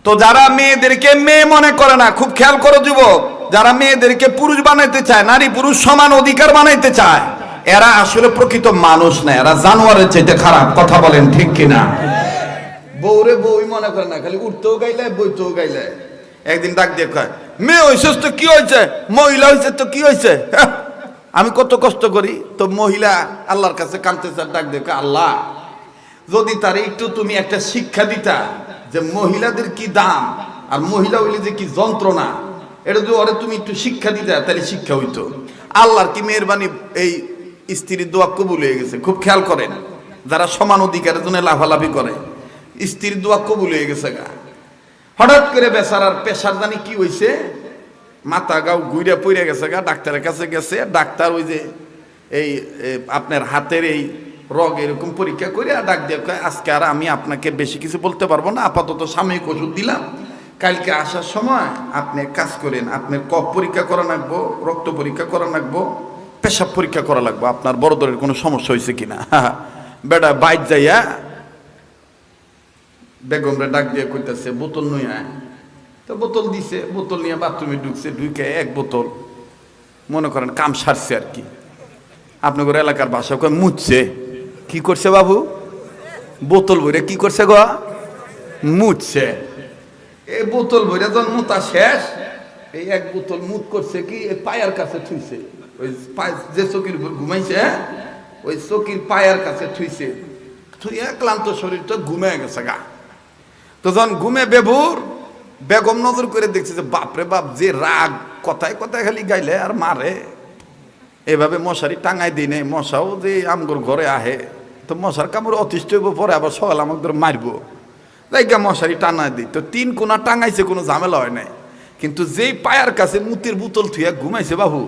তো যারা মেয়েদেরকে মেয়ে মনে করে না, খুব খেয়াল করো যুবক, যারা মেয়েদেরকে পুরুষ বানাইতে চায়, নারী পুরুষ সমান অধিকার বানাইতে চায়, এরা আসলে প্রকৃত মানুষ না, এরা জানোয়ারের চাইতে খারাপ। কথা বলেন ঠিক কিনা? বউরে বউই মনে করে না, খালি উঠতেও গাইলে বইতেও গাইলে। একদিন ডাক দিয়ে কয়, মেয়ে হয়েছে তো কি হয়েছে, মহিলা হয়েছে তো কি হয়েছে, আমি কত কষ্ট করি। তো মহিলা আল্লাহর কাছে কাঁদতেছে, ডাক দিয়ে কয়, আল্লাহ যদি তারে একটু তুমি একটা শিক্ষা দিতা যে মহিলাদের কি দাম আর মহিলা হইলে যে কি যন্ত্রণা, এটা যদি ওরে তুমি একটু শিক্ষা দিতা তাহলে শিক্ষা হইতো। আল্লাহর কি মেহেরবানি, এই স্ত্রীর দোয়া কবুল হয়ে গেছে। খুব খেয়াল করেন, যারা সমান অধিকারের জন্য লাফালাফি করে, স্ত্রীর দোয়া কবুল হয়ে গেছে গা। হঠাৎ করে বেচারার পেশার জানি কি হয়েছে, মাথা গাও ঘুরে পড়ে গেছে গা। ডাক্তারের কাছে গেছে, ডাক্তার ওই যে এই আপনার হাতের এই রগ এরকম পরীক্ষা করে ডাক দিয়ে কয়, আজকে আর আমি আপনাকে বেশি কিছু বলতে পারবো না, আপাতত সাময়িক ওষুধ দিলাম, কালকে আসার সময় আপনি কাজ করেন, আপনার কফ পরীক্ষা করা লাগবো, রক্ত পরীক্ষা করা লাগবো, পেশাব পরীক্ষা করা লাগবো, আপনার বড় ধরনের কোনো সমস্যা হয়েছে কিনা। বেটা বাইর যাইয়া বেগমরে ডাক দিয়ে কইতেছে, বোতল নিয়ে আয়। তো বোতল দিছে, বোতল নিয়ে বাথরুমে ঢুকছে, ঢুকে এক বোতল মনে করেন কাম সারছে আর কি। আপনাদের এলাকার ভাষা কয় মুছছে। কি করছে বাবু? বোতল ভরে কি করছে গো? মুছছে। এই বোতল ভরে যখন মুতা শেষ, এই এক বোতল মুত করছে কি এই পায়ের কাছে থুইছে। ওই যে চকির উপর ঘুমাইছে, ওই চকির পায়ের কাছে থুইছে। থুইয়া ক্লান্ত শরীর তো ঘুমে গেছে গা। তো যখন ঘুমে বেভুর, বেগম নজর করে দেখছে যে বাপরে বাপ, যে রাগ, কথায় কথায় খালি গাইলে আর মারে। এভাবে মশারি টাঙাই দিই নেই, মশাও যে আমগর ঘরে আহে, তো মশার কামড় অতিষ্ঠ হইব, পরে আবার সকাল আমাকে মারবো, জায়গা মশারি টাঙাই দিই। তো 3 কোনা টাঙাইছে, কোনো ঝামেলা হয় নাই। কিন্তু যেই পায়ের কাছে মুতির বোতল থুইয়া ঘুমাইছে বাবু,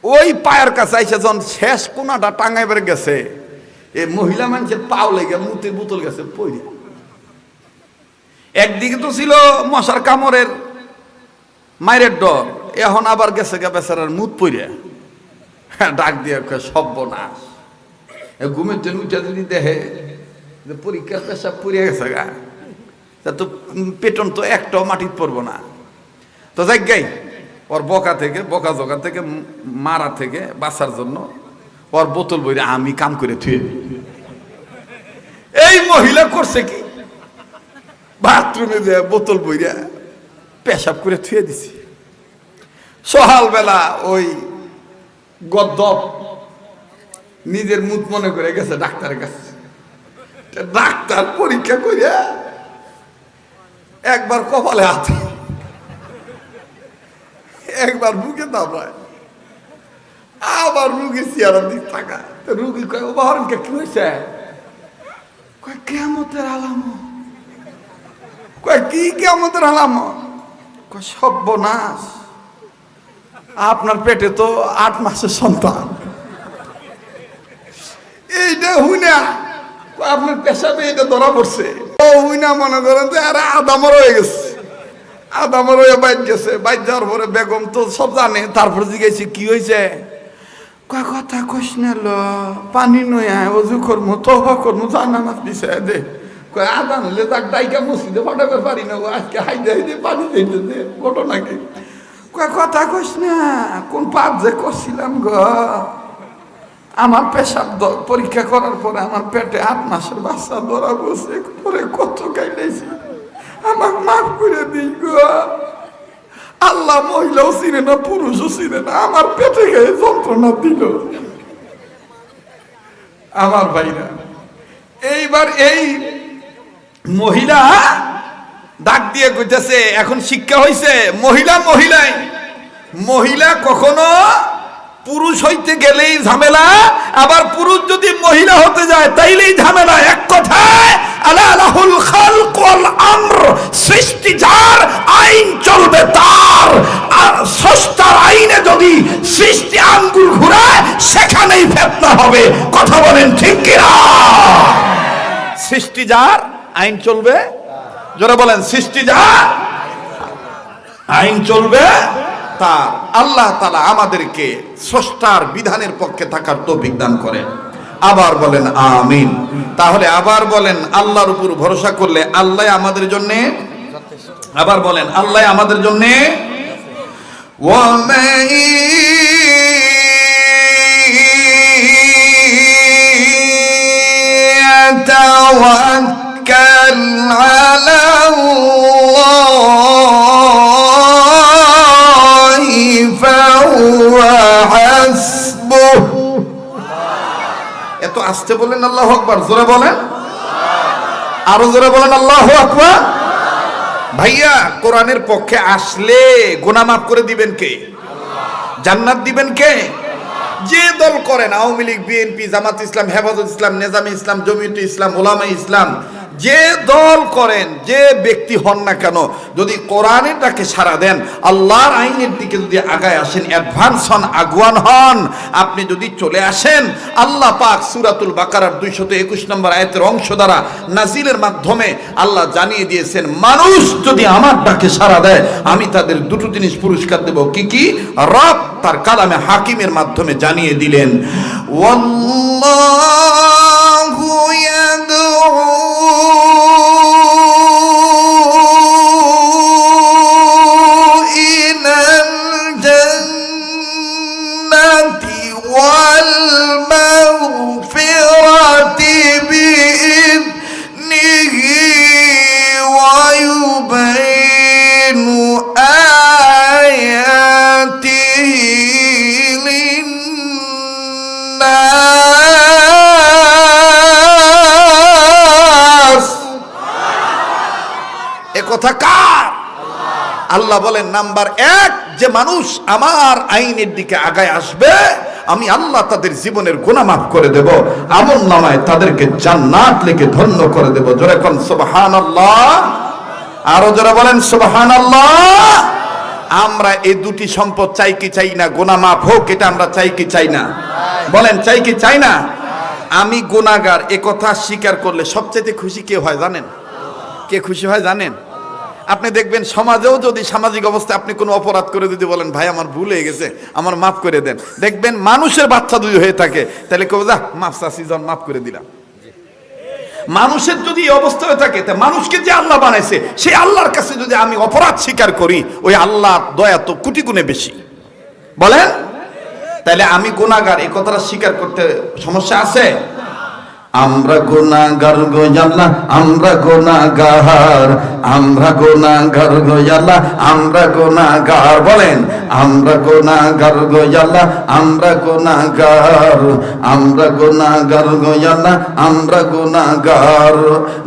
ওই পায়ের কাছে আইসা যখন শেষ কোনাটা টাঙাইবার গেছে, এই মহিলা মানুষের পাও লেগে মুতির বোতল গেছে পইরে। একদিকে তো ছিল মশার কামড়ের মায়ের ডর, এখন আবার গেছে গা বেচারার মুত পইরে। ডাক দিয়ে সর্বনাশ। ঘুমের জন্য উঠে যদি দেখে যে পরীক্ষার পেশাব পড়ে গেছে গা, তা তো পেটন তো একটাও মাটির পড়বো না। তো যাই গাই ওর বকা থেকে, বকা জোকা থেকে, মারা থেকে বাঁচার জন্য ওর বোতল বইরে আমি কাম করে থুয়ে দিই। এই মহিলা করছে কি, বাথরুমে যে বোতল বইরা পেশাব করে থুয়ে দিছি। সকালবেলা ওই গদ্দপ নিজের মুখ মনে করে গেছে ডাক্তারের কাছে। ডাক্তার পরীক্ষা করিয়া একবার কপালে হাতে, একবার বুকে দাবড়ায়, আবার রুগীর চেয়ারের দিক থাকা। রুগী কয়, ও বাহরণকে কি হয়েছে? কয় কিয়ামতের আলামত। কয় কি কিয়ামতের আলামত? কয় সর্বনাশ, আপনার পেটে তো 8 মাসের সন্তান। এইটা হুইনা আপনার পেশাবে এটা ধরা পড়ছে। ও হুইনা মনে করেন যে আরে আদামর হয়ে গেছে, আদামর হয়ে বাইর গেছে। বাইর যাওয়ার পরে বেগম তো সব জানে। তারপর জিজ্ঞাসি কি হয়েছে? কয় কথা কইস না, পানি নয় অজু করবো, তওবা করবো, জানামাজ দিছে দে। কয় আদান হলে তাক ডাইকা মসজিদে পাঠাবে পারি না, আজকে হাইদে হাইদে পানি দিতে দে, ঘটনা কি? কয় কথা কইস না, কোন পাপ যে করছিলাম গ, আমার পেশাব পরীক্ষা করার পরে আমার পেটে 8 মাসের বাচ্চা ধরা বসে, পরে কত গাইলেছি, আমার মাফ করে দিই গো। আল্লাহ মহিলাও চিনে না, পুরুষও চিনে না, আমার পেটে গায়ে যন্ত্রণা দিল। আমার ভাইরা, এইবার এই মহিলা ডাক দিয়ে কইতেছে, এখন শিক্ষা হইছে, মহিলা মহিলাই, মহিলা কখনো পুরুষ হইতে গেলেই ঝামেলা, আবার পুরুষ যদি মহিলা হতে যায় তাইলেই ঝামেলা। এক কথায় আলা লাহুল খালক ওয়াল আমর, সৃষ্টি যার, আইন চলবে তার। আর স্রষ্টার আইনে যদি সৃষ্টি আঙ্গুল ঘুরায়, সেখানেই ফিতনা হবে। কথা বলেন ঠিক কিনা? সৃষ্টি যার, আইন চলবে। যারা বলেন সৃষ্টি যার, আইন চলবে তার। আল্লাহ তাআলা আমাদেরকে স্রষ্টার বিধানের পক্ষে থাকার তৌফিক দান করেন। আবার বলেন আমিন। তাহলে আবার বলেন, আল্লাহর উপর ভরসা করলে আল্লাহ আমাদের জন্য আবার বলেন আল্লাহ আমাদের জন্য يتوكل على الله فهو حسبه এত আস্তে বলেন আল্লাহু আকবার, জোরে বলেন, আরো জোরে বলেন আল্লাহু আকবার। ভাইয়া কোরআনের পক্ষে আসলে গুনাহ মাফ করে দিবেন কে? জান্নাত দিবেন কে? যে দল করেন, আওয়ামী লীগ, বিএনপি, জামাত ইসলাম, হেফাজত ইসলাম, নেজামে ইসলাম, জমিয়তে ইসলাম, ওলামায়ে ইসলাম, যে দল করেন, যে ব্যক্তি হন না কেন, যদি কোরআনেরটাকে সাড়া দেন, আল্লাহর আইনের দিকে যদি আগায় আসেন, অ্যাডভান্স হন, আগুয়ান হন, আপনি যদি চলে আসেন, আল্লাহ পাক সূরাতুল বাকারার 221 নম্বর আয়াতের অংশ দ্বারা নাজিলের মাধ্যমে আল্লাহ জানিয়ে দিয়েছেন, মানুষ যদি আমার ডাকে সাড়া দেয়, আমি তাদের দুটো জিনিস পুরস্কার দেব। কি কি? রব তার কালামে হাকিমের মাধ্যমে জানিয়ে দিলেন, ওয়াল্লাহু ইয়াদউ ইলাল জান্নাতি ওয়াল মাগফিরাতি বিইذনিহি ওয়া ইউবাইনু আয়াতিহি লিন্নাস। এ কথা কার? আল্লাহ বলেন নাম্বার 1, যে মানুষ আমার আইনের দিকে আগায় আসবে, আমি আল্লাহ তাদের জীবনের গুনাহ মাফ করে দেব, আমলনামায় তাদেরকে জান্নাত লিখে ধন্য করে দেব। জোরে কোন সুবহানাল্লাহ, আরো জোরে বলেন সুবহানাল্লাহ। আমরা এই দুটি সম্পদ চাই কি চাই না? গুনাহ মাফ হোক, এটা আমরা চাই কি চাই না? বলেন চাই কি চাই না? আমি গুনাহগার এ কথা স্বীকার করলে সবচেয়ে খুশি কে হয় জানেন? কে খুশি হয় জানেন? আপনি দেখবেন সমাজেও যদি সামাজিক অবস্থায় আপনি কোনো অপরাধ করে যদি বলেন ভাই আমার ভুল হয়ে গেছে, আমার মাফ করে দেন, দেখবেন মানুষের বাচ্চা যদি হয়ে থাকে তাহলে কেউ যা মাফ চাচ্ছি, জন মাফ করে দিলাম। মানুষের যদি এই অবস্থা হয়ে থাকে, তা মানুষকে যে আল্লাহ বানাইছে সেই আল্লাহর কাছে যদি আমি অপরাধ স্বীকার করি, ওই আল্লাহর দয়া তো কোটি গুণে বেশি। বলেন তাহলে আমি গুনাহগার এই কথাটা স্বীকার করতে সমস্যা আছে? আমরা গুনাহগার গো আল্লাহ, আমরা গুনাহগার, আমরা গুনাহগার গো আল্লাহ, আমরা গুনাহগার। বলেন আমরা গুনাহগার গো আল্লাহ, আমরা গুনাহগার, আমরা গুনাহগার গো আল্লাহ, আমরা গুনাহগার।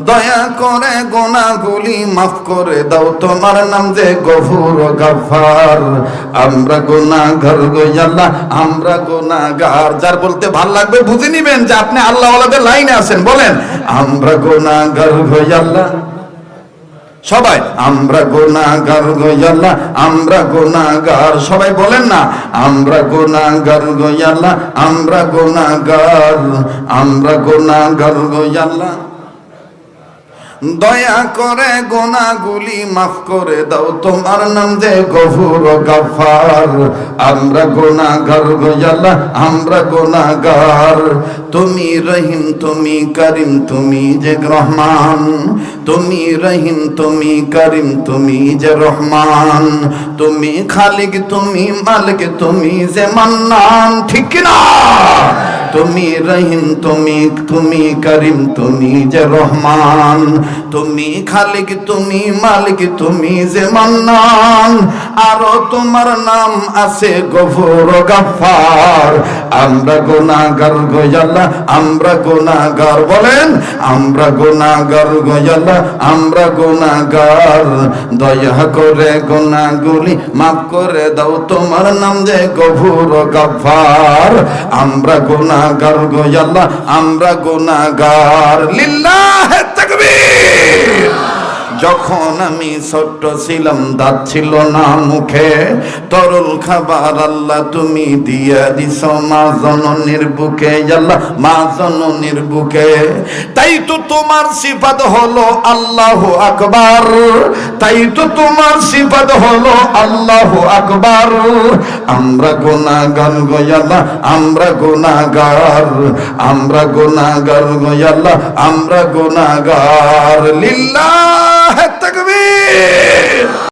দয়া করে গুনাহগুলি মাফ করে দাও, তোমার নাম যে গফুর ও গাফফার। আমরা গুনাহগার গো আল্লাহ, আমরা গুনাহগার। যার বলতে ভাল লাগবে বুঝে নিবেন যে আপনি আল্লাহ ওয়ালাদের লাইনে আছেন। বলেন আমরা গুনাহগার গো আল্লাহ, সবাই আমরা গুনাহগার গো আল্লাহ, আমরা গুনাহগার। সবাই বলেন না আমরা গুনাহগার গো আল্লাহ, আমরা গুনাহগার, আমরা গুনাহগার গো আল্লাহ। দয়া করে গুনাহগুলি মাফ করে দাও, তোমার নাম যে গফুর ও গাফফার। আমরা গুনাহগার গো আল্লাহ, আমরা গুনাহগার। তুমি রহিম, তুমি করিম, তুমি যে রহমান। তুমি রহিম, তুমি করিম, তুমি যে রহমান। তুমি খালিক, তুমি মালিক, তুমি যে মান্নান। ঠিক না? তুমি রহিম, তুমি করিম, তুমি যে রহমান। তুমি খালিক, তুমি মালিক, তুমি যে মান্নান। আরো তোমার নাম আছে গফুর ও গাফফার। আমরা গুনাহগার গো আল্লাহ, আমরা গুনাহগার। বলেন আমরা গুনাহগার গো আল্লাহ, আমরা গুনাহগার। দয়া করে গুনাহগুলি মাফ করে দাও, তোমার নাম যে গফুর ও গাফফার। আমরা গুনাহগার গো আল্লাহ, আমরা গুনাহগার। লিল্লাহি তাকবীর। যখন আমি ছোট্ট ছিলাম, দাঁত ছিল না মুখে, তরল খাবার আল্লাহ তুমি দিয়া দিছ মা জননীর বুকে। আল্লাহ মা জননীর বুকে। তাই তো তোমার সিফাত হলো আল্লাহু আকবার, তাই তো তোমার সিফাত হলো আল্লাহু আকবার। আমরা গুনাহগার গো আল্লাহ, আমরা গুনাহগার, আমরা গুনাহগার গো আল্লাহ, আমরা গুনাহগার। লিল্লাহি তাকবীর।